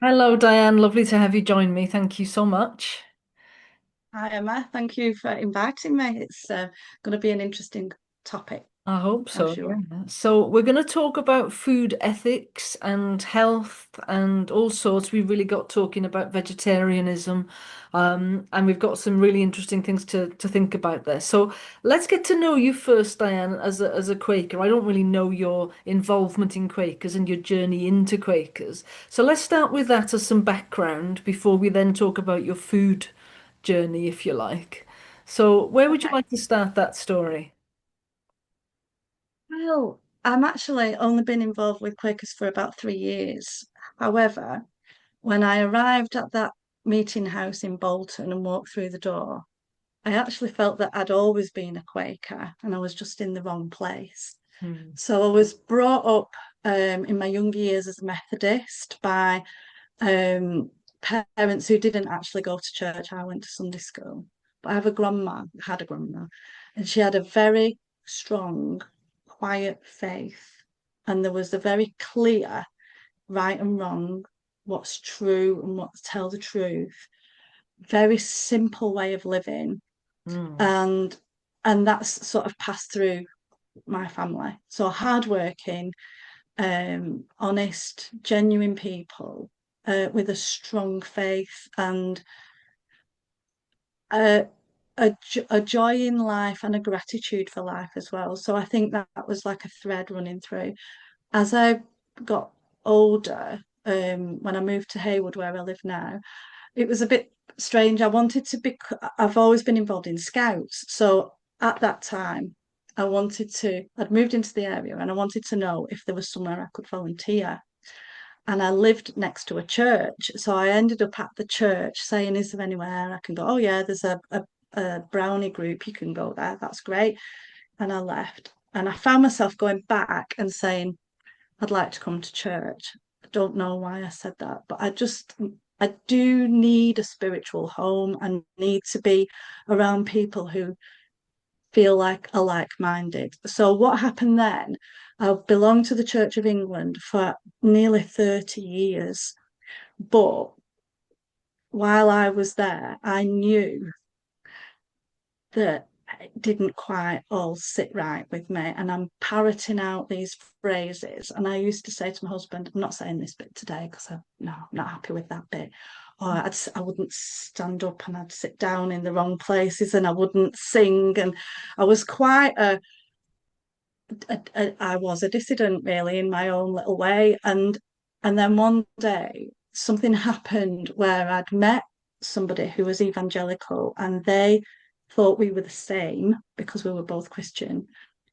Hello, Diane. Lovely to have you join me. Thank you so much. Hi, Emma. Thank you for inviting me. It's going to be an interesting topic, I hope I'm so, sure. yeah. So, we're going to talk about food ethics and health and all sorts. We really got talking about vegetarianism, and we've got some really interesting things to think about there. So, let's get to know you first, Diane, as a Quaker. I don't really know your involvement in Quakers and your journey into Quakers. So, let's start with that as some background before we then talk about your food journey, if you like. So, where would you Okay. like to start that story? Well, I'm actually only been involved with Quakers for about 3 years. However, when I arrived at that meeting house in Bolton and walked through the door, I actually felt that I'd always been a Quaker and I was just in the wrong place. Hmm. So I was brought up in my younger years as a Methodist by um, parents who didn't actually go to church. I went to Sunday school, but I have a grandma, had a grandma, and she had a very strong, quiet faith. And there was a very clear right and wrong, what's true and what to tell the truth. Very simple way of living, Hmm. and that's sort of passed through my family. So hardworking, honest, genuine people with a strong faith and a, a joy in life and a gratitude for life as well. So I think that, that was like a thread running through. As I got older, when I moved to Haywood, where I live now, it was a bit strange. I wanted to be, I've always been involved in scouts. So at that time, I'd moved into the area and I wanted to know if there was somewhere I could volunteer. And I lived next to a church. So I ended up at the church saying, is there anywhere I can go? Oh, yeah, there's a brownie group. You can go there. That's great. And I left. And I found myself going back and saying, I'd like to come to church. I don't know why I said that, but I do need a spiritual home. I need to be around people who feel like are like-minded. So what happened then? I belonged to the Church of England for nearly 30 years. But while I was there, I knew that it didn't quite all sit right with me. And I'm parroting out these phrases. And I used to say to my husband, I'm not saying this bit today because no, I'm not happy with that bit. Or I wouldn't stand up and I'd sit down in the wrong places and I wouldn't sing. And I was quite I was a dissident really in my own little way. And then one day something happened where I'd met somebody who was evangelical and they thought we were the same because we were both Christian.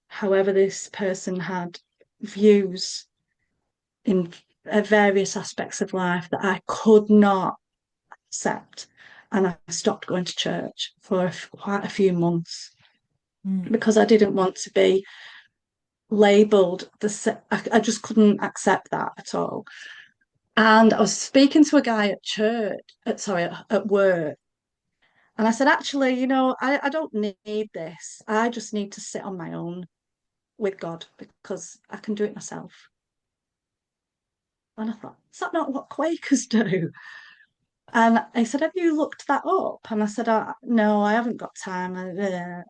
However, this person had views in various aspects of life that I could not accept. And I stopped going to church for quite a few months Hmm. because I didn't want to be labeled I just couldn't accept that at all. And I was speaking to a guy at church, sorry, at work, and I said, actually, I don't need this. I just need to sit on my own with God because I can do it myself. And I thought, is that not what Quakers do? And I said, have you looked that up? And I said, no, I haven't got time.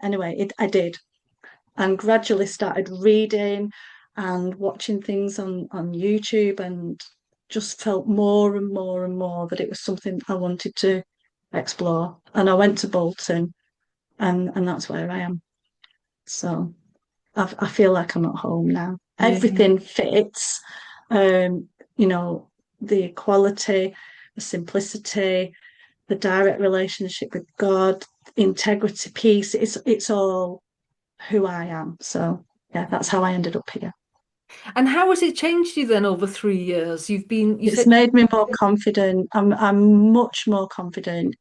Anyway, I did, and gradually started reading and watching things on YouTube and just felt more and more and more that it was something I wanted to explore. And I went to Bolton and that's where I am. So I feel like I'm at home now. Yeah. Everything fits, um, you know, the equality, the simplicity, the direct relationship with God, integrity, peace. It's all who I am. So yeah, that's how I ended up here. And how has it changed you then over 3 years? You It's said, made me more confident. I'm much more confident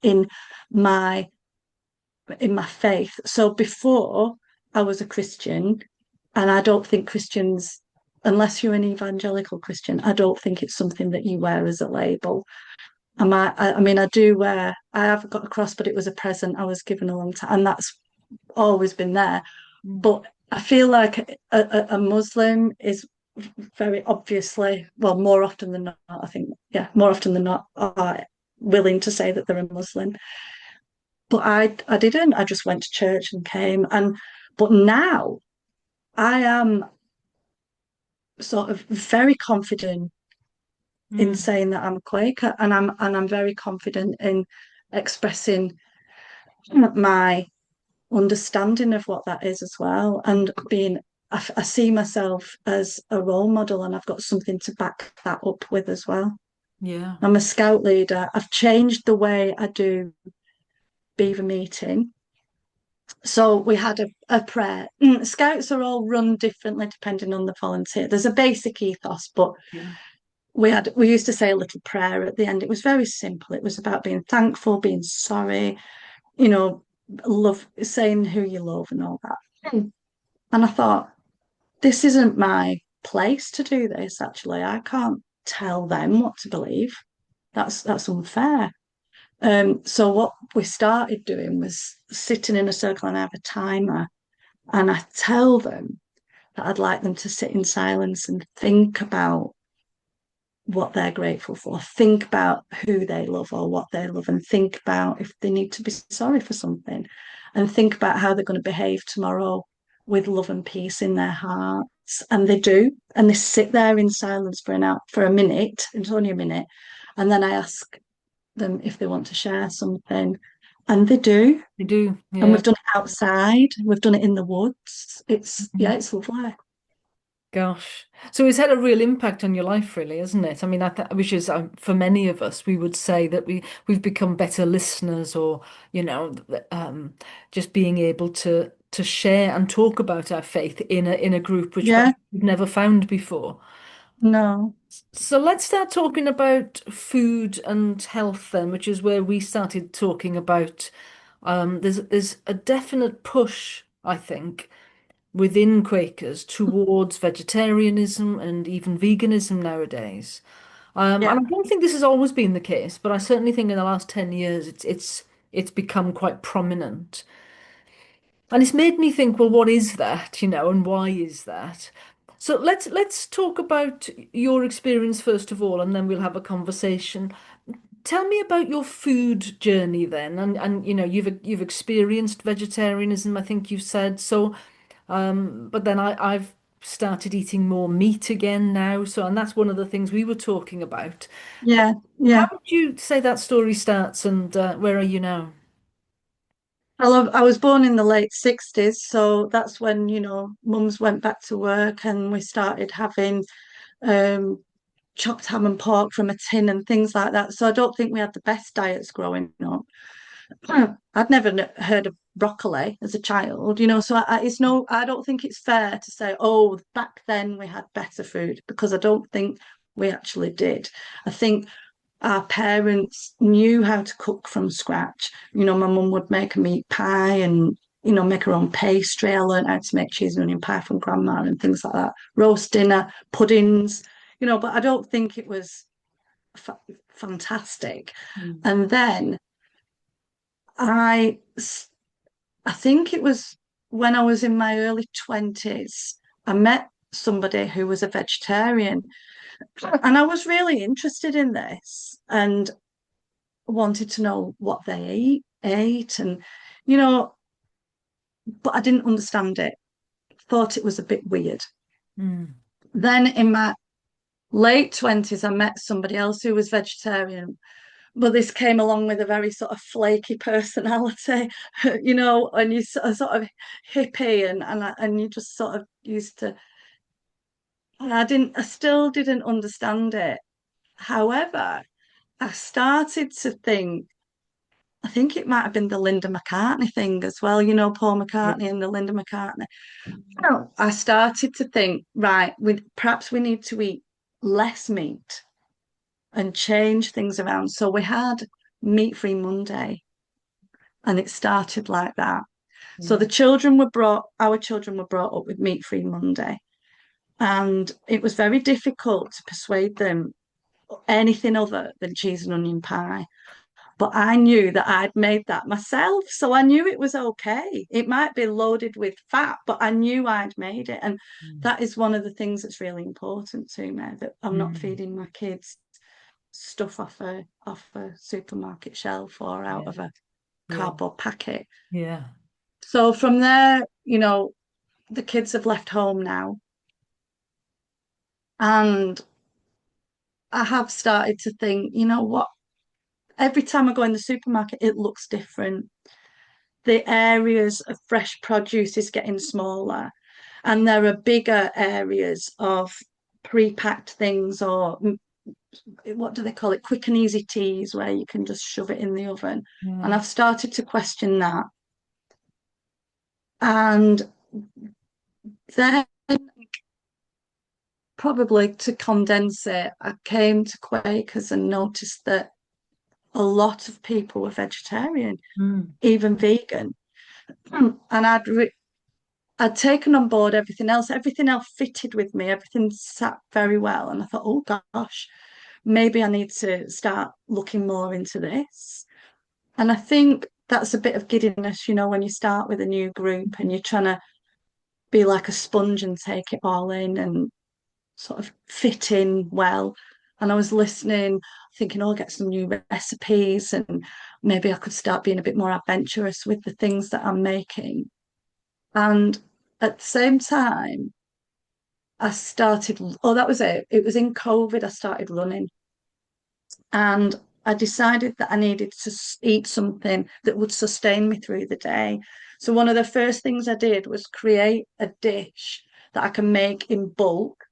my in my faith. So before I was a Christian, and I don't think Christians, unless you're an evangelical Christian, I don't think it's something that you wear as a label. I mean, I have got a cross, but it was a present I was given a long time, and that's always been there. mm, But I feel like a Muslim is very obviously, well, more often than not, I think, yeah, more often than not, are willing to say that they're a Muslim. But I didn't. I just went to church and came. But now I am sort of very confident in Mm, saying that I'm a Quaker, and I'm very confident in expressing my understanding of what that is as well, and I see myself as a role model, and I've got something to back that up with as well. yeah. I'm a scout leader. I've changed the way I do beaver meeting. So we had a prayer. Scouts are all run differently depending on the volunteer. There's a basic ethos, but Yeah. we used to say a little prayer at the end. It was very simple. It was about being thankful, being sorry, you know, love, saying who you love and all that. And I thought, this isn't my place to do this, actually. I can't tell them what to believe. That's unfair. So what we started doing was sitting in a circle, and I have a timer, and I tell them that I'd like them to sit in silence and think about what they're grateful for, think about who they love or what they love, and think about if they need to be sorry for something, and think about how they're going to behave tomorrow with love and peace in their hearts. And they do, and they sit there in silence for a minute. It's only a minute, and then I ask them if they want to share something, and they do. They do. And Yeah. we've done it outside. We've done it in the woods. Yeah, Mhm. it's lovely. Gosh. So it's had a real impact on your life, really, hasn't it? I mean, which is for many of us, we would say that we've become better listeners, or just being able to share and talk about our faith in a group which Yeah, perhaps we've never found before. no, So let's start talking about food and health then, which is where we started talking about. There's a definite push, I think, within Quakers towards vegetarianism and even veganism nowadays. And yeah, I don't think this has always been the case, but I certainly think in the last 10 years it's become quite prominent. And it's made me think, well, what is that, and why is that? So let's talk about your experience first of all, and then we'll have a conversation. Tell me about your food journey then, and you've experienced vegetarianism, I think you've said. So but then I've started eating more meat again now. So, and that's one of the things we were talking about. yeah, How yeah. would you say that story starts, and where are you now? I was born in the late 60s, so that's when, mums went back to work and we started having um, chopped ham and pork from a tin and things like that. So I don't think we had the best diets growing up. I'd never heard of broccoli as a child, so it's no, I don't think it's fair to say, oh, back then we had better food, because I don't think we actually did. I think our parents knew how to cook from scratch. My mum would make a meat pie and, make her own pastry. I learned how to make cheese and onion pie from grandma and things like that. Roast dinner, puddings, but I don't think it was fa fantastic. Mm. And then I, I think it was when I was in my early 20s, I met somebody who was a vegetarian, and I was really interested in this and wanted to know what they ate, and you know but I didn't understand it, thought it was a bit weird. Mm. Then in my late 20s I met somebody else who was vegetarian, but this came along with a very sort of flaky personality, and you sort of hippie, and you just sort of used to, and I still didn't understand it. However, I started to think, I think it might have been the Linda McCartney thing as well, Paul Yeah. McCartney and the Linda McCartney. Oh, I started to think, right, perhaps we need to eat less meat and change things around. So we had meat-free Monday, and it started like that. So Yeah. our children were brought up with meat-free Monday, and it was very difficult to persuade them anything other than cheese and onion pie. but I knew that I'd made that myself. So I knew it was okay. It might be loaded with fat, but I knew I'd made it. And Mm. that is one of the things that's really important to me, that I'm not Mm. feeding my kids stuff off a supermarket shelf or out Yeah. of a Yeah. cardboard packet. Yeah. So from there, the kids have left home now, and I have started to think, you know what? Every time I go in the supermarket, it looks different. The areas of fresh produce is getting smaller, and there are bigger areas of pre-packed things, or what do they call it? Quick and easy teas, where you can just shove it in the oven. And Yeah. I've started to question that. And then, probably to condense it, I came to Quakers and noticed that a lot of people were vegetarian, Mm. even vegan. And I'd taken on board everything else. Everything else fitted with me. Everything sat very well. And I thought, oh gosh, maybe I need to start looking more into this. And I think that's a bit of giddiness, when you start with a new group and you're trying to be like a sponge and take it all in and sort of fit in well. And I was listening, thinking, oh, I'll get some new recipes, and maybe I could start being a bit more adventurous with the things that I'm making. And at the same time, I started, oh, that was it. It was in COVID, I started running. And I decided that I needed to eat something that would sustain me through the day. So one of the first things I did was create a dish that I can make in bulk.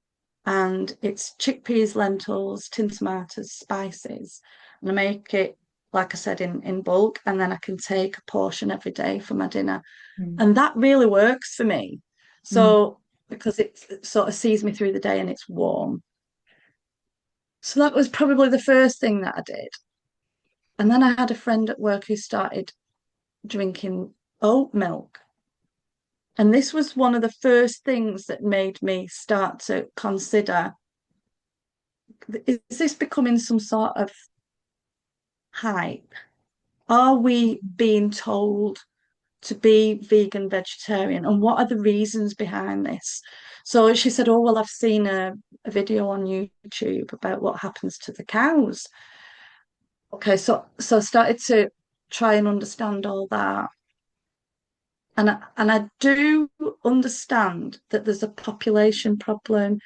And it's chickpeas, lentils, tin tomatoes, spices. And I make it, like I said, in bulk. And then I can take a portion every day for my dinner. Mm. And that really works for me. Mm. So, because it sort of sees me through the day and it's warm. So that was probably the first thing that I did. And then I had a friend at work who started drinking oat milk. And this was one of the first things that made me start to consider, is this becoming some sort of hype? Are we being told to be vegan, vegetarian? And what are the reasons behind this? So she said, oh, well, I've seen a video on YouTube about what happens to the cows. Okay, so I started to try and understand all that. And I do understand that there's a population problem,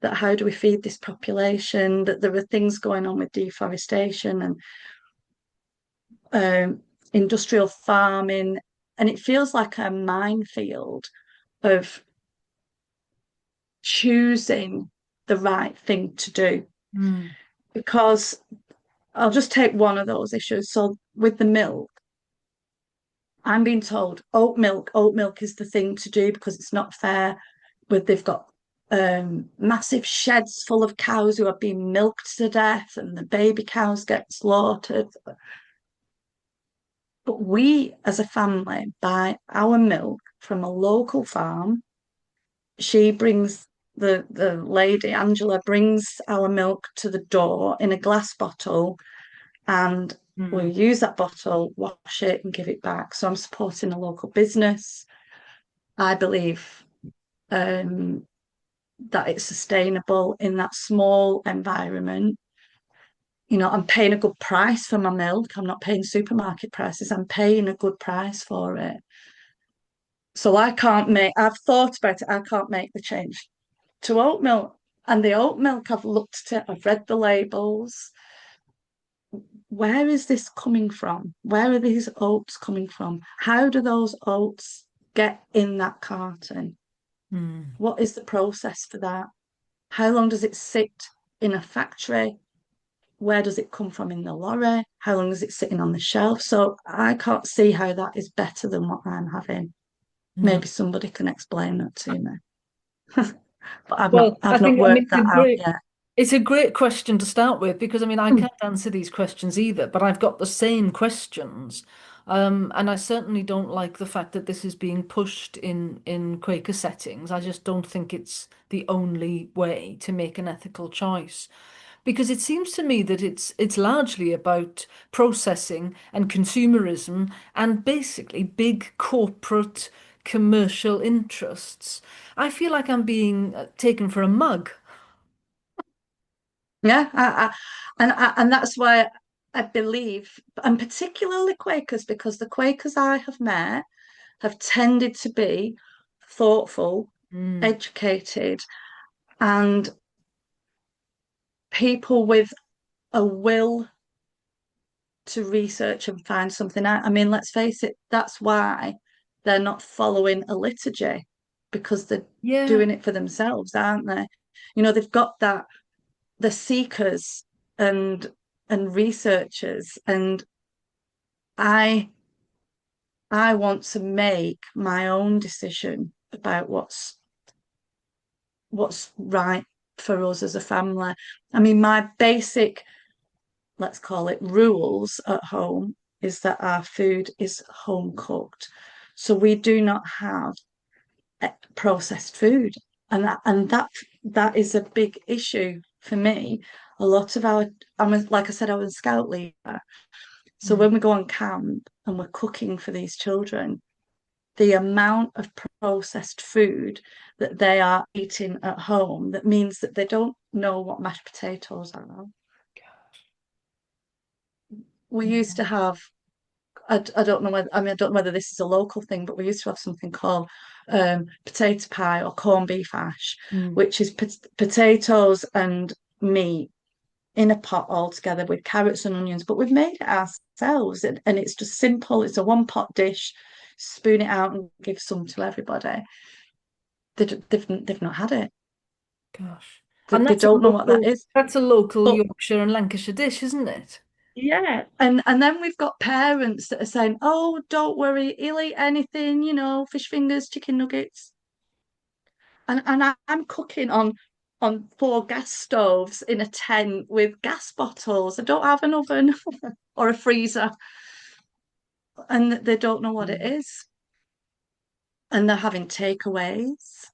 that how do we feed this population, that there are things going on with deforestation and industrial farming, and it feels like a minefield of choosing the right thing to do. Mm. Because I'll just take one of those issues. So with the milk, I'm being told oat milk is the thing to do because it's not fair. With they've got massive sheds full of cows who are being milked to death, and the baby cows get slaughtered. But we, as a family, buy our milk from a local farm. She brings the lady Angela brings our milk to the door in a glass bottle, and we Mm. use that bottle, wash it, and give it back. So I'm supporting a local business. I believe that it's sustainable in that small environment. I'm paying a good price for my milk. I'm not paying supermarket prices. I'm paying a good price for it. So I've thought about it, I can't make the change to oat milk. And the oat milk, I've looked at it, I've read the labels. Where is this coming from? Where are these oats coming from? How do those oats get in that carton? Mm. What is the process for that? How long does it sit in a factory? Where does it come from in the lorry? How long is it sitting on the shelf? So I can't see how that is better than what I'm having. No. Maybe somebody can explain that to me. But I've not Well, I I've not think, I mean, worked that out yet. it's a great question to start with because I mean, I Mm, can't answer these questions either, but I've got the same questions. And I certainly don't like the fact that this is being pushed in Quaker settings. I just don't think it's the only way to make an ethical choice. Because it seems to me that it's largely about processing and consumerism and basically big corporate commercial interests. I feel like I'm being taken for a mug. Yeah, and that's why I believe, and particularly Quakers, because the Quakers I have met have tended to be thoughtful, Mm. educated, and people with a will to research and find something out. I mean, let's face it, that's why they're not following a liturgy because they're Yeah, doing it for themselves, aren't they? They've got that the seekers and researchers, and I I want to make my own decision about what's right for us as a family. I mean, my basic, let's call it rules at home, is that our food is home cooked. So we do not have processed food. And that is a big issue for me. A lot of like I said, I was a scout leader. So mm. when we go on camp and we're cooking for these children, the amount of processed food that they are eating at home, that means that they don't know what mashed potatoes are. We used to have, I don't know whether, I mean, I don't know whether this is a local thing, but we used to have something called potato pie or corned beef hash, Mm. which is potatoes and meat in a pot all together with carrots and onions, but we've made it ourselves, and it's just simple. It's a one pot dish, spoon it out and give some to everybody. They've not had it. Gosh. They, And they don't know what that is. that's a local But Yorkshire and Lancashire dish, isn't it? yeah, and then we've got parents that are saying, "Oh, don't worry, he'll eat anything, fish fingers, chicken nuggets." And I'm cooking on four gas stoves in a tent with gas bottles. I don't have an oven or a freezer, and they don't know what it Mm. is. And they're having takeaways,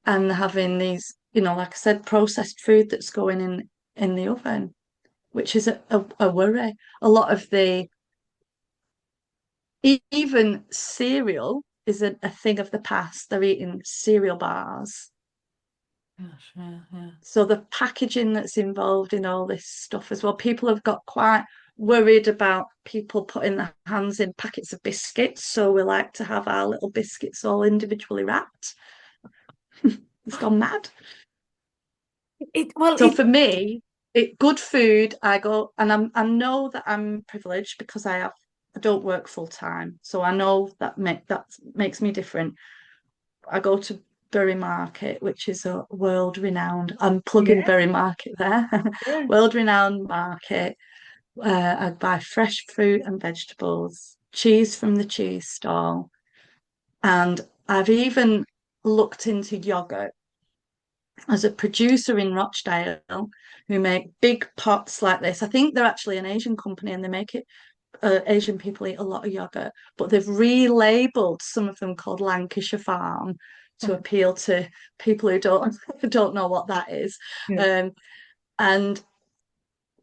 and they're having these, like I said, processed food that's going in the oven, which is a worry. A lot of even cereal is a thing of the past. They're eating cereal bars. Gosh, yeah, yeah. So the packaging that's involved in all this stuff as well, people have got quite worried about people putting their hands in packets of biscuits. So we like to have our little biscuits all individually wrapped. It's gone mad. It well, So for me, good food, I go, and I know that I'm privileged because I don't work full time. So I know that makes me different. I go to Bury Market, which is a world renowned. I'm plugging yeah, Bury Market there. yeah. World renowned market. I buy fresh fruit and vegetables, cheese from the cheese stall, and I've even looked into yogurt. As a producer in Rochdale who make big pots like this. I think they're actually an Asian company and they make it. Asian people eat a lot of yogurt, but they've relabeled some of them called Lancashire Farm to appeal to people who don't don't know what that is. Yeah. Um, and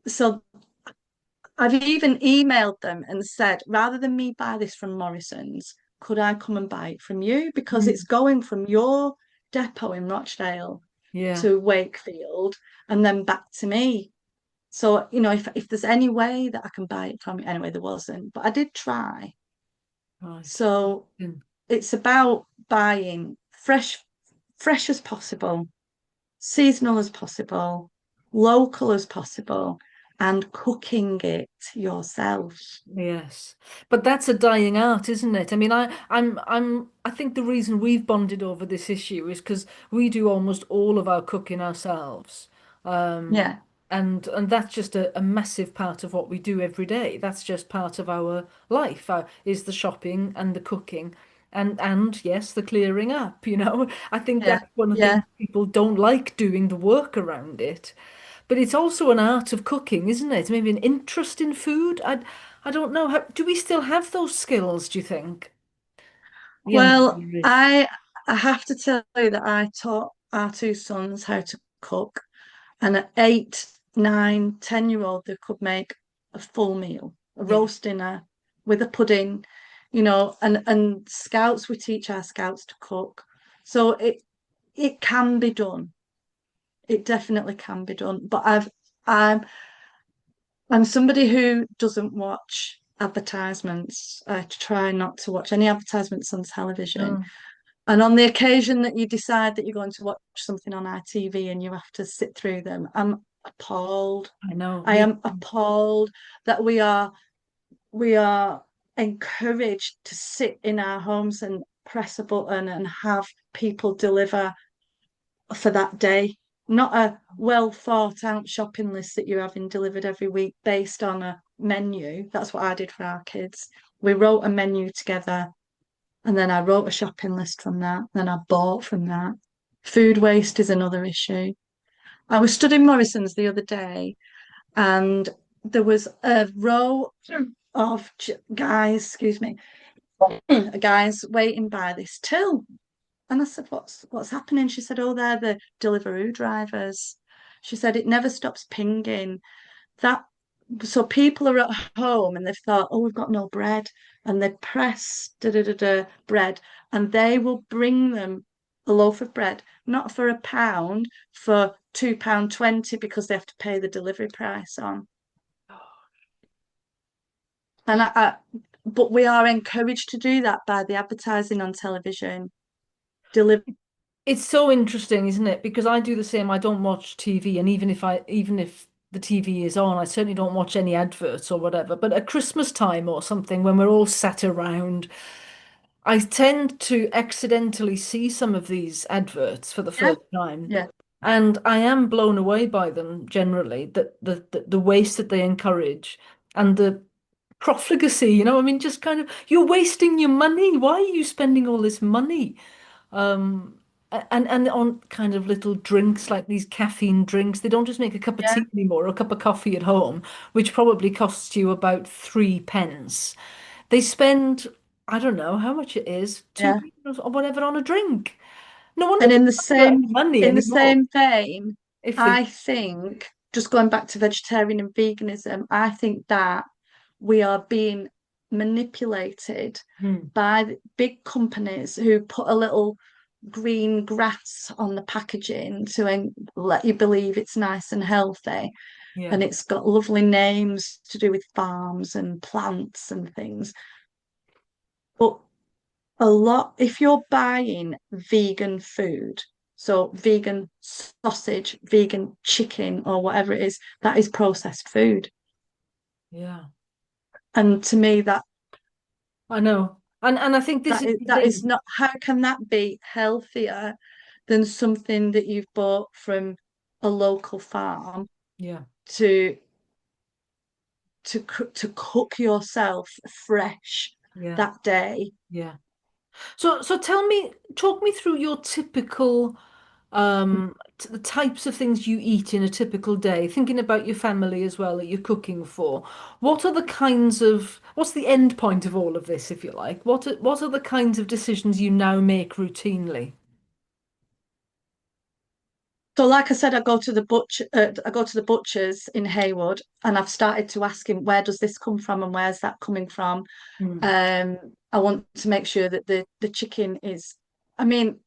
so I've even emailed them and said, rather than me buy this from Morrison's, could I come and buy it from you? Because it's Mm. going from your depot in Rochdale Yeah. to Wakefield and then back to me. So, if there's any way that I can buy it from you, anyway, there wasn't, but I did try. Right. So Mm. it's about buying fresh as possible, seasonal as possible, local as possible, and cooking it yourself. Yes. But that's a dying art, isn't it? I mean, I think the reason we've bonded over this issue is because we do almost all of our cooking ourselves. Um, Yeah, and that's just a massive part of what we do every day. That's just part of our life, is the shopping and the cooking. And yes, the clearing up, you know. I think yeah, that's one of the yeah. things people don't like doing the work around it. But it's also an art of cooking, isn't it? Maybe an interest in food. I don't know. Do we still have those skills, do you think? The younger Well, generation. I have to tell you that I taught our two sons how to cook. And at 8, 9, 10-year-old, they could make a full meal, a Yeah. roast dinner with a pudding, and scouts, we teach our scouts to cook. So it can be done. It definitely can be done. But I'm I'm somebody who doesn't watch advertisements. I try not to watch any advertisements on television. No, And on the occasion that you decide that you're going to watch something on ITV and you have to sit through them, I'm appalled. I know. I Me am too. appalled that we are encouraged to sit in our homes and press a button and have people deliver for that day, not a well thought out shopping list that you're having delivered every week based on a menu. That's what I did for our kids. We wrote a menu together and then I wrote a shopping list from that. Then I bought from that. Food waste is another issue. I was stood in Morrison's the other day and there was a row of guys, excuse me, guys waiting by this till. And I said, what's happening? She said, oh, they're the Deliveroo drivers. She said it never stops pinging. That so people are at home and they've thought, oh, we've got no bread, and they press bread, and they will bring them a loaf of bread, not for £1, for £2.20 because they have to pay the delivery price on. And but we are encouraged to do that by the advertising on television. Deliver, It's so interesting, isn't it? Because I do the same. I don't watch TV, and even if the TV is on, I certainly don't watch any adverts or whatever. But at Christmas time or something, when we're all sat around, I tend to accidentally see some of these adverts for the yeah, first time. yeah, And I am blown away by them generally, that the waste that they encourage and the profligacy, I mean, just kind of, you're wasting your money. Why are you spending all this money? Um, and on kind of little drinks like these caffeine drinks. They don't just make a cup of yeah, tea anymore or a cup of coffee at home, which probably costs you about 3 pence. They spend, I don't know how much it is, two yeah. pounds or whatever on a drink. No wonder And they haven't got any money in the anymore. same vein, If they, I think just going back to vegetarian and veganism, I think that we are being manipulated Hmm, by the big companies who put a little green grass on the packaging to let you believe it's nice and healthy. yeah. And it's got lovely names to do with farms and plants and things. But if you're buying vegan food, so vegan sausage, vegan chicken, or whatever it is, that is processed food. Yeah, And to me, that I know. And I think this that is is the that is thing. not, how can that be healthier than something that you've bought from a local farm Yeah, to to cook yourself fresh yeah, that day? yeah. So talk me through your typical the types of things you eat in a typical day, thinking about your family as well that you're cooking for. What's the end point of all of this, if you like? What are the kinds of decisions you now make routinely? So, like I said, I go to the butchers in Haywood, and I've started to ask him, where does this come from and where's that coming from? Hmm. Um, I want to make sure that the chicken is. I mean,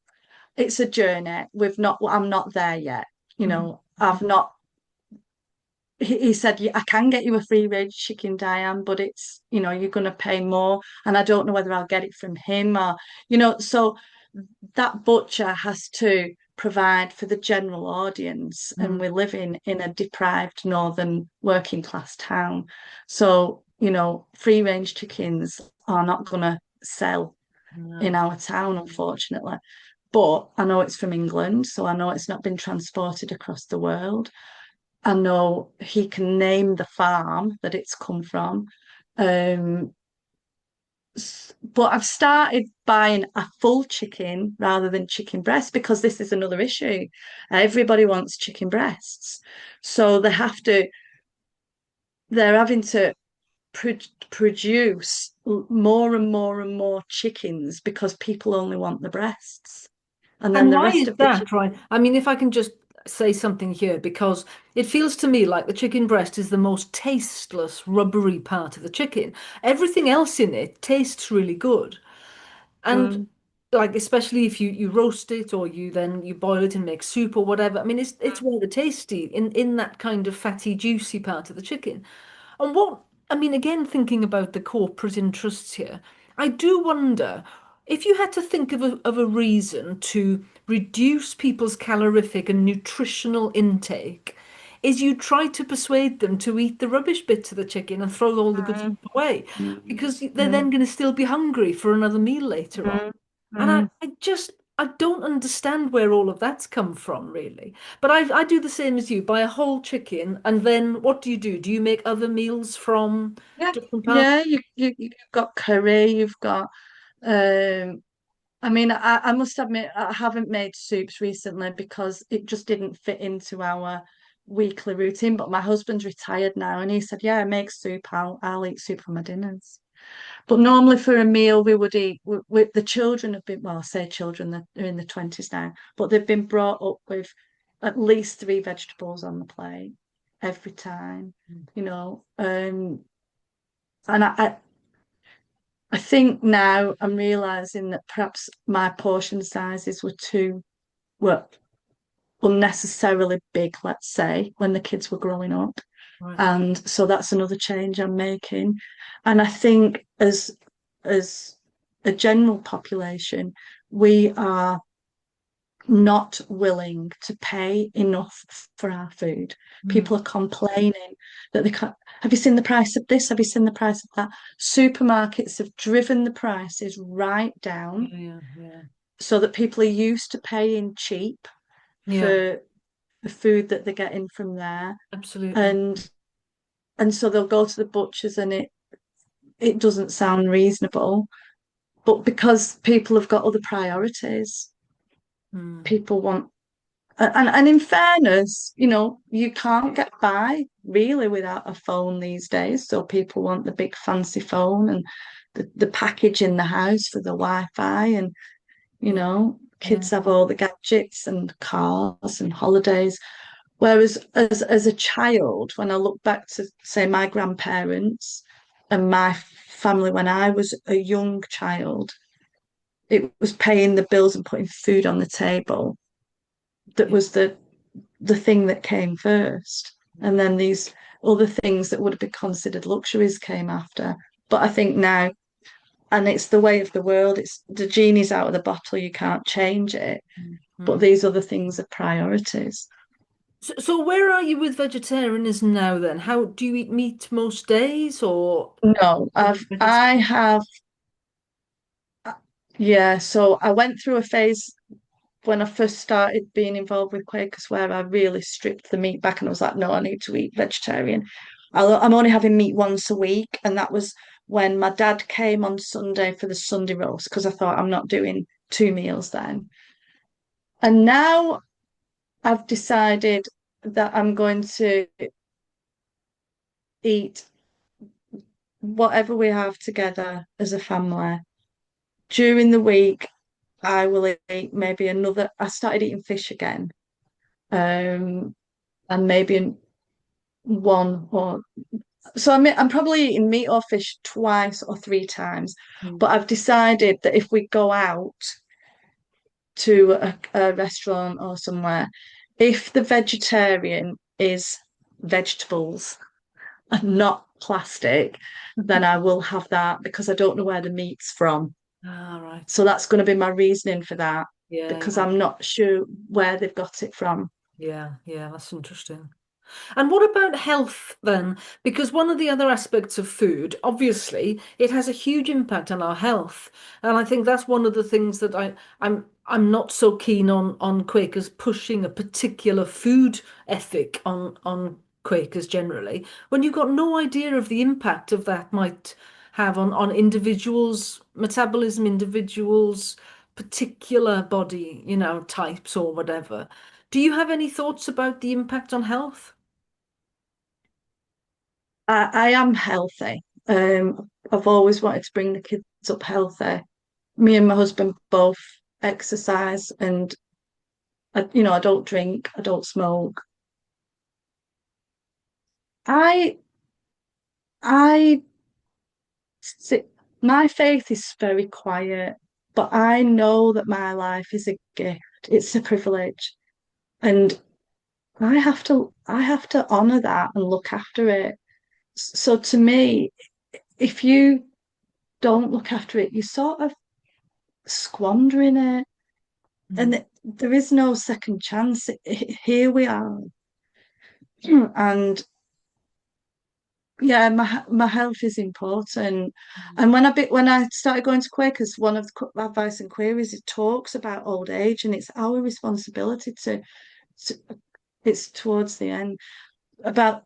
it's a journey. I'm not there yet. Mhm. I've not. He said, yeah, I can get you a free range chicken, Diane, but you're going to pay more, and I don't know whether I'll get it from him so that butcher has to provide for the general audience, and Mm. we're living in a deprived northern working class town. So, free range chickens are not going to sell in No. our town, unfortunately. But I know it's from England, so I know it's not been transported across the world. I know he can name the farm that it's come from. Um, but I've started buying a full chicken rather than chicken breast because this is another issue. Everybody wants chicken breasts. So they're having to produce more and more and more chickens because people only want the breasts. And then And the why rest is of the that, chicken. right? I mean, if I can just say something here because it feels to me like the chicken breast is the most tasteless, rubbery part of the chicken. Everything else in it tastes really good. And Mm, like especially if you roast it or you boil it and make soup or whatever. I mean it's rather tasty in that kind of fatty, juicy part of the chicken. And what I mean, again, thinking about the corporate interests here, I do wonder if you had to think of a reason to reduce people's calorific and nutritional intake, is you try to persuade them to eat the rubbish bits of the chicken and throw all the good mm, stuff away, mm, because they're mm, then going to still be hungry for another meal later on. mm, And mm. I don't understand where all of that's come from, really. But I do the same as you, buy a whole chicken, and then what do you do? Do you make other meals from Yeah, different parts? yeah, you've got curry, you've got um I mean, I must admit, I haven't made soups recently because it just didn't fit into our weekly routine. But my husband's retired now, and he said, "Yeah, I make soup. I'll eat soup for my dinners." But normally for a meal, we would eat. The children have been, well, I say children, they're in the 20s now, but they've been brought up with at least three vegetables on the plate every time, you know. And I think now I'm realizing that perhaps my portion sizes were unnecessarily big, let's say, when the kids were growing up. Right. And so that's another change I'm making. And I think as a general population, we are not willing to pay enough for our food. Mm. People are complaining that they can't. Have you seen the price of this? Have you seen the price of that? Supermarkets have driven the prices right down Yeah, yeah, yeah. so that people are used to paying cheap Yeah, for the food that they're getting from there. absolutely. And and so they'll go to the butchers and it doesn't sound reasonable. But because people have got other priorities, Mm. people want and in fairness, you can't get by really without a phone these days. So people want the big fancy phone and the package in the house for the Wi-Fi and Yeah, yeah. kids have all the gadgets and cars and holidays. Whereas as a child, when I look back to say my grandparents and my family when I was a young child, it was paying the bills and putting food on the table that Yeah. was the thing that came first. And then these other things that would have been considered luxuries came after. But I think now, and it's the way of the world, it's the genie's out of the bottle, you can't change it. But Mm. these other things are priorities. So where are you with vegetarianism now then? How do you eat meat most days or No, other I vegetarian? have, yeah. So I went through a phase when I first started being involved with Quakers where I really stripped the meat back and I was like, no, I need to eat vegetarian. I'm only having meat once a week. And that was when my dad came on Sunday for the Sunday roast because I thought I'm not doing two meals then. And now I've decided that I'm going to eat whatever we have together as a family. During the week, I will eat maybe another. I started eating fish again, and maybe one or so. I'm probably eating meat or fish twice or three times. Mm. But I've decided that if we go out to a restaurant or somewhere, if the vegetarian is vegetables and not plastic, then I will have that because I don't know where the meat's from. Ah, right. So that's going to be my reasoning for that Yeah, because yeah, I'm not sure where they've got it from. yeah, yeah. That's interesting. And what about health then? Because one of the other aspects of food, obviously, it has a huge impact on our health. And I think that's one of the things that I'm not so keen on Quakers pushing a particular food ethic on Quakers generally, when you've got no idea of the impact of that might have on individuals' metabolism, individuals' particular body, types or whatever. Do you have any thoughts about the impact on health? I am healthy. I've always wanted to bring the kids up healthy. Me and my husband both exercise, and I don't drink, I don't smoke. I I sit, my faith is very quiet, but I know that my life is a gift. It's a privilege. And I have to honor that and look after it. So to me, if you don't look after it, you're sort of squandering it. And Mm. there is no second chance. Here we are. And yeah, my health is important. And when I started going to Quakers, one of the advice and queries, it talks about old age, and it's our responsibility to it's towards the end about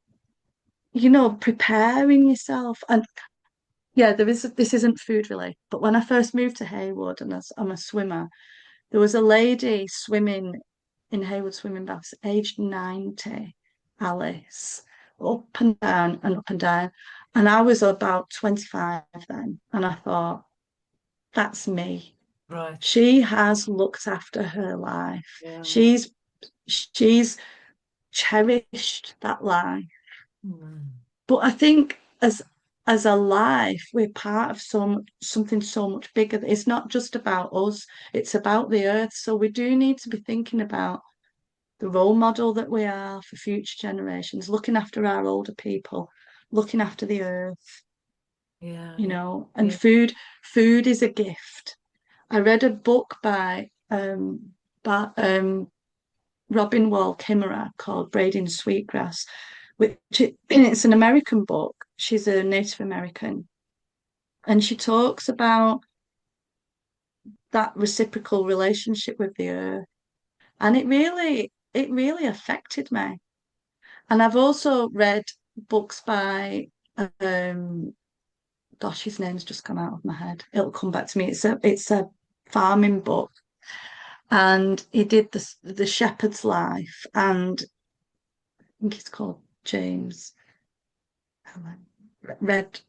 preparing yourself. And yeah, this isn't food related, but when I first moved to Haywood, and I'm a swimmer, there was a lady swimming in Haywood swimming baths, aged 90, Alice, up and down and up and down. And I was about 25 then. And I thought, that's me. Right. She has looked after her life. Yeah. She's cherished that life. Mm. But I think as a life, we're part of something so much bigger. It's not just about us, it's about the earth. So we do need to be thinking about the role model that we are for future generations, looking after our older people, looking after the earth, Yeah. and Yeah. food is a gift. I read a book by Robin Wall Kimmerer called Braiding Sweetgrass, it's an American book. She's a Native American, and she talks about that reciprocal relationship with the earth. And it really affected me. And I've also read books by gosh, his name's just come out of my head. It'll come back to me. It's a farming book, and he did the shepherd's life, and I think it's called James. Read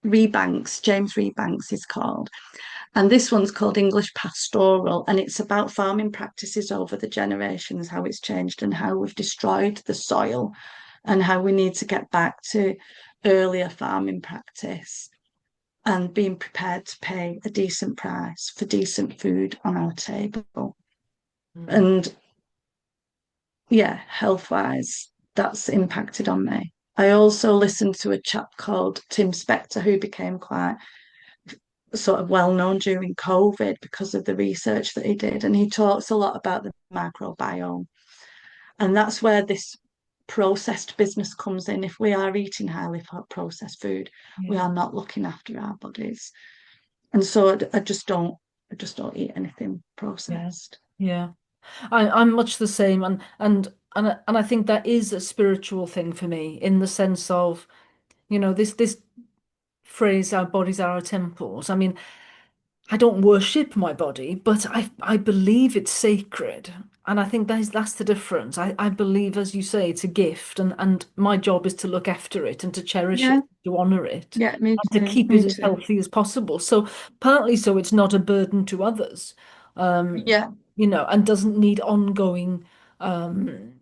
James Rebanks is called. And this one's called English Pastoral, and it's about farming practices over the generations, how it's changed and how we've destroyed the soil, and how we need to get back to earlier farming practice and being prepared to pay a decent price for decent food on our table. Mm. And yeah, health wise, that's impacted on me. I also listened to a chap called Tim Spector, who became quite sort of well known during COVID because of the research that he did. And he talks a lot about the microbiome. And that's where this processed business comes in. If we are eating highly processed food, we Yeah. are not looking after our bodies. And so I just don't eat anything Yeah. processed. Yeah. I'm much the same, and I think that is a spiritual thing for me in the sense of, this phrase, our bodies are our temples. I mean, I don't worship my body, but I believe it's sacred. And I think that's the difference. I believe, as you say, it's a gift, and my job is to look after it and to cherish Yeah, it, to honor it, yeah, me and to too, keep it me as too. healthy as possible. So partly so it's not a burden to others, um, Yeah. and doesn't need ongoing um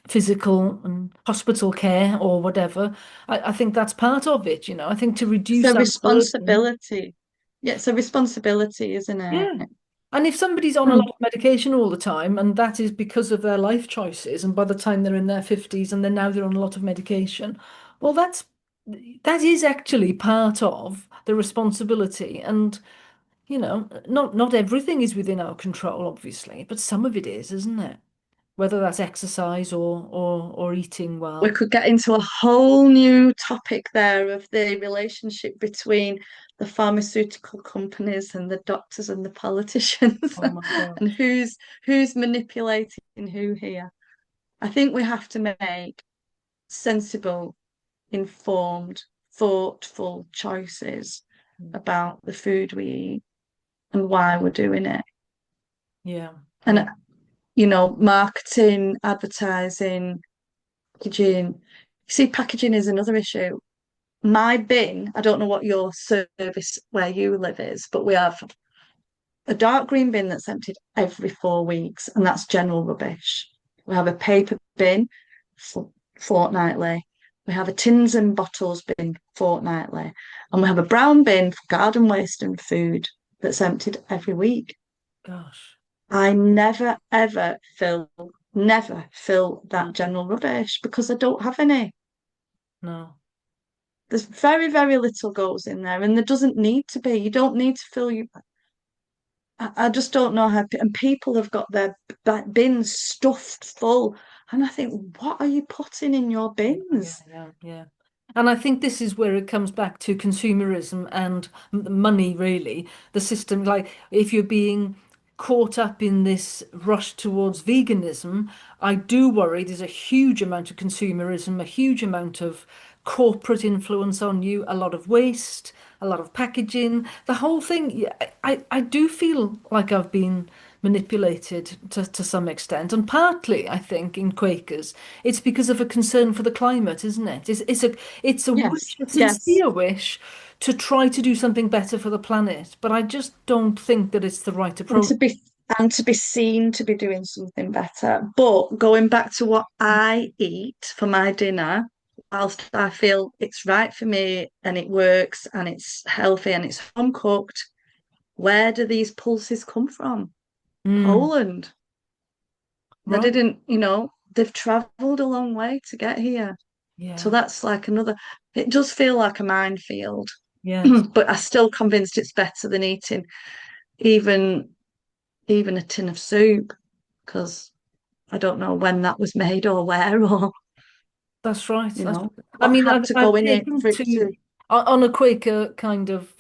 physical and hospital care or whatever. I think that's part of it, I think to It's reduce a that burden. responsibility. Yeah, it's a responsibility, isn't it? Yeah. And if somebody's on a lot Hmm. of medication all the time, and that is because of their life choices, and by the time they're in their 50s and then now they're on a lot of medication, well, that is actually part of the responsibility. And, not everything is within our control, obviously, but some of it is, isn't it? Whether that's exercise or eating We well. could get into a whole new topic there of the relationship between the pharmaceutical companies and the doctors and the politicians Oh my and gosh. who's manipulating who here. I think we have to make sensible, informed, thoughtful choices about the food we eat and why we're doing it. Yeah, And, yeah. marketing, advertising, packaging. You see, packaging is another issue. My bin, I don't know what your service where you live is, but we have a dark green bin that's emptied every 4 weeks, and that's general rubbish. We have a paper bin fortnightly. We have a tins and bottles bin fortnightly. And we have a brown bin for garden waste and food that's emptied every week. Gosh. I never fill that general rubbish because I don't have any. No. There's very, very little goes in there, and there doesn't need to be. You don't need to fill you. I just don't know how. And people have got their bins stuffed full, and I think, what are you putting in your Yeah, yeah, bins? yeah, yeah. And I think this is where it comes back to consumerism and money, really. The system, like if you're being caught up in this rush towards veganism, I do worry there's a huge amount of consumerism, a huge amount of corporate influence on you, a lot of waste, a lot of packaging, the whole thing. Yeah, I do feel like I've been manipulated to some extent. And partly, I think, in Quakers, it's because of a concern for the climate, isn't it? It's a Yes, wish, a yes. sincere wish to try to do something better for the planet. But I just don't think that it's the right And approach. to be seen to be doing something better. But going back to what I eat for my dinner, whilst I feel it's right for me and it works and it's healthy and it's home cooked, where do these pulses come from? Mm, Poland. They right. didn't, they've traveled a long way to get here. So Yeah. that's like it does feel like a minefield, Yes. but I'm still convinced it's better than eating even even a tin of soup because I don't know when that was made or where or That's right. I what mean, had to I've go in it taken for it to to. on a Quaker kind of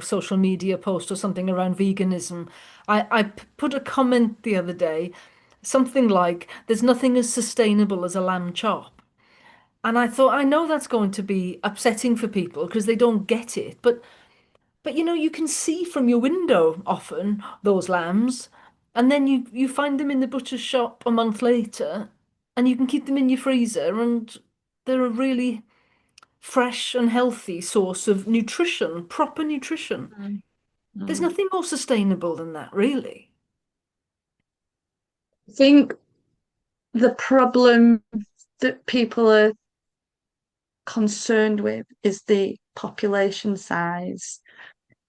social media post or something around veganism. I put a comment the other day, something like, "There's nothing as sustainable as a lamb chop." And I thought, I know that's going to be upsetting for people because they don't get it, but you can see from your window often those lambs, and then you find them in the butcher's shop a month later, and you can keep them in your freezer, and they're a really fresh and healthy source of nutrition, proper nutrition. Mm, There's mm. nothing more sustainable than that, really. I think the problem that people are concerned with is the population size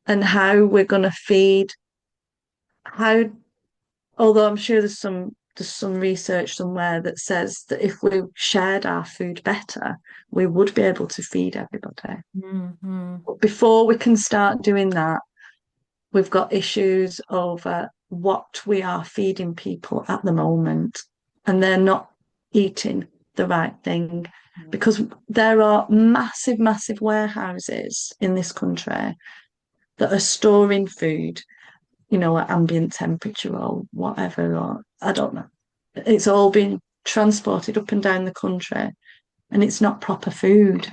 and how we're going to feed how although I'm sure there's some research somewhere that says that if we shared our food better, we would be able to feed everybody. Hmm. But before we can start doing that, we've got issues over what we are feeding people at the moment, and they're not eating the right thing because there are massive, massive warehouses in this country that are storing food, at ambient temperature or whatever, or I don't know. It's all been transported up and down the country, and it's not proper food.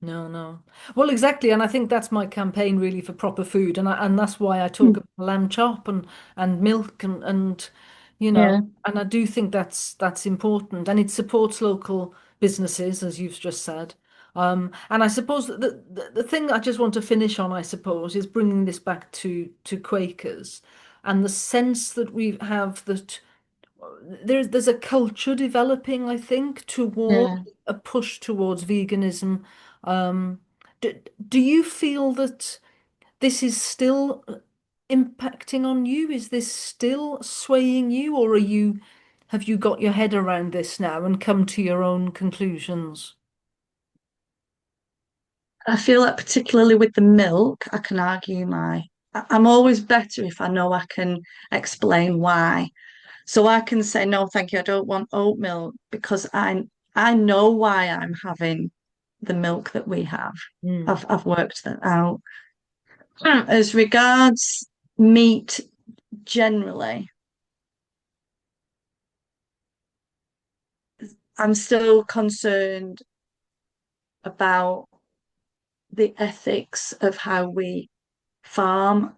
No, no. Well, exactly, and I think that's my campaign really for proper food, and that's why I talk Mm. about lamb chop and milk and you know, Yeah, and I do think that's important, and it supports local businesses, as you've just said. And I suppose that the thing I just want to finish on, I suppose, is bringing this back to Quakers and the sense that we have that there's a culture developing, I think, toward yeah. a push towards veganism. Um, do you feel that this is still impacting on you? Is this still swaying you, or have you got your head around this now and come to your own conclusions? I feel like particularly with the milk, I can argue I'm always better if I know I can explain why. So I can say, no, thank you, I don't want oat milk because I know why I'm having the milk that we have. Mm. I've worked that out. As regards meat generally, I'm still concerned about the ethics of how we farm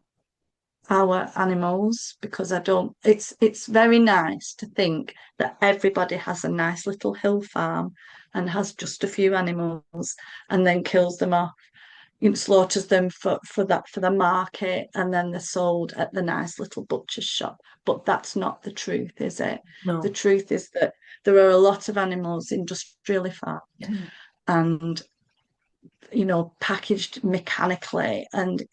our animals because I don't it's very nice to think that everybody has a nice little hill farm and has just a few animals and then kills them off. slaughters them for the market, and then they're sold at the nice little butcher's shop. But that's not the truth, is it? The No. truth is that there are a lot of animals industrially farmed and packaged mechanically, and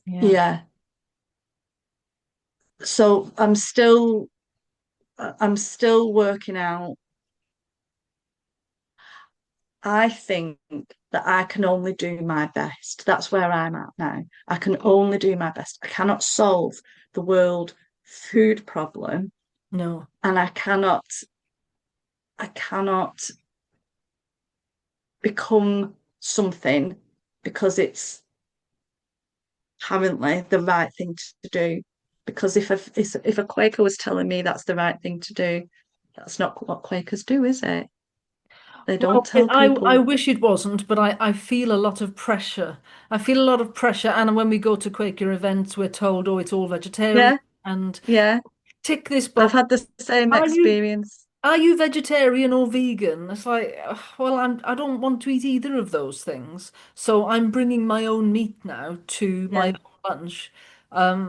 Yeah. yeah. So I'm still working out. I think that I can only do my best. That's where I'm at now. I can only do my best. I cannot solve the world food problem, No. and I cannot become something because it's apparently the right thing to do. Because if a Quaker was telling me that's the right thing to do, that's not what Quakers do, is it? They don't Well, tell I people, wish it wasn't, but I feel a lot of pressure. I feel a lot of pressure. And when we go to Quaker events, we're told, oh, it's all vegetarian yeah, and yeah. tick this I've box. had the same Are you experience. Are you vegetarian or vegan? It's like, well, I don't want to eat either of those things. So I'm bringing my own meat now to my Yeah, lunch,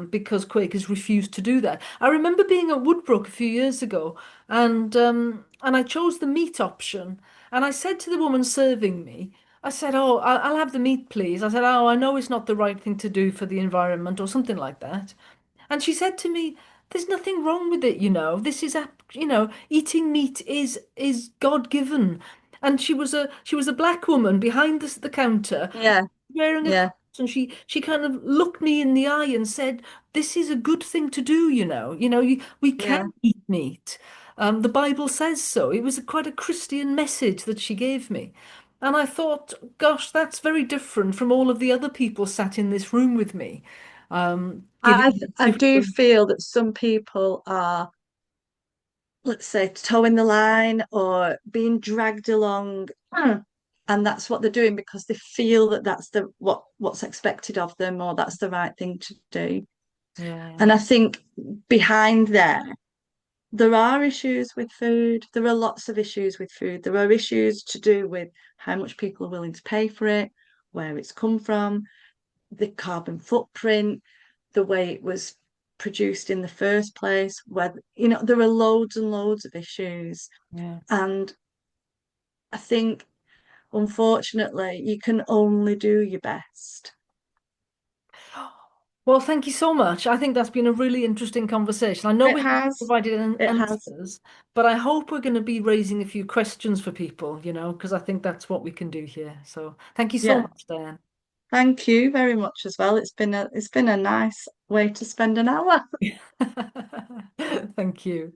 because Quakers refused to do that. I remember being at Woodbrook a few years ago, and I chose the meat option. And I said to the woman serving me, I said, "Oh, I'll have the meat, please." I said, "Oh, I know it's not the right thing to do for the environment or something like that." And she said to me, "There's nothing wrong with it, you know. This is eating meat is God-given." And she was a black woman behind the counter yeah, wearing a yeah, cross, and she kind of looked me in the eye and said, "This is a good thing to do, you know. We yeah. can eat meat. The Bible says so." It was quite a Christian message that she gave me. And I thought, gosh, that's very different from all of the other people sat in this room with me, giving I do different. feel that some people are, let's say, towing the line or being dragged along, and that's what they're doing because they feel that that's what's expected of them, or that's the right thing to do. Yeah, And I think behind there are issues with food. There are lots of issues with food. There are issues to do with how much people are willing to pay for it, where it's come from, the carbon footprint, the way it was produced in the first place, where there are loads and loads of issues. yeah. And I think, unfortunately, you can only do your best. Well, thank you so much. I think that's been a really interesting conversation. I know It we haven't has. provided It has. answers, but I hope we're going to be raising a few questions for people, because I think that's what we can do here. So thank you so Yeah. much, Diane. Thank you very much as well. It's been a nice way to spend an hour. Thank you.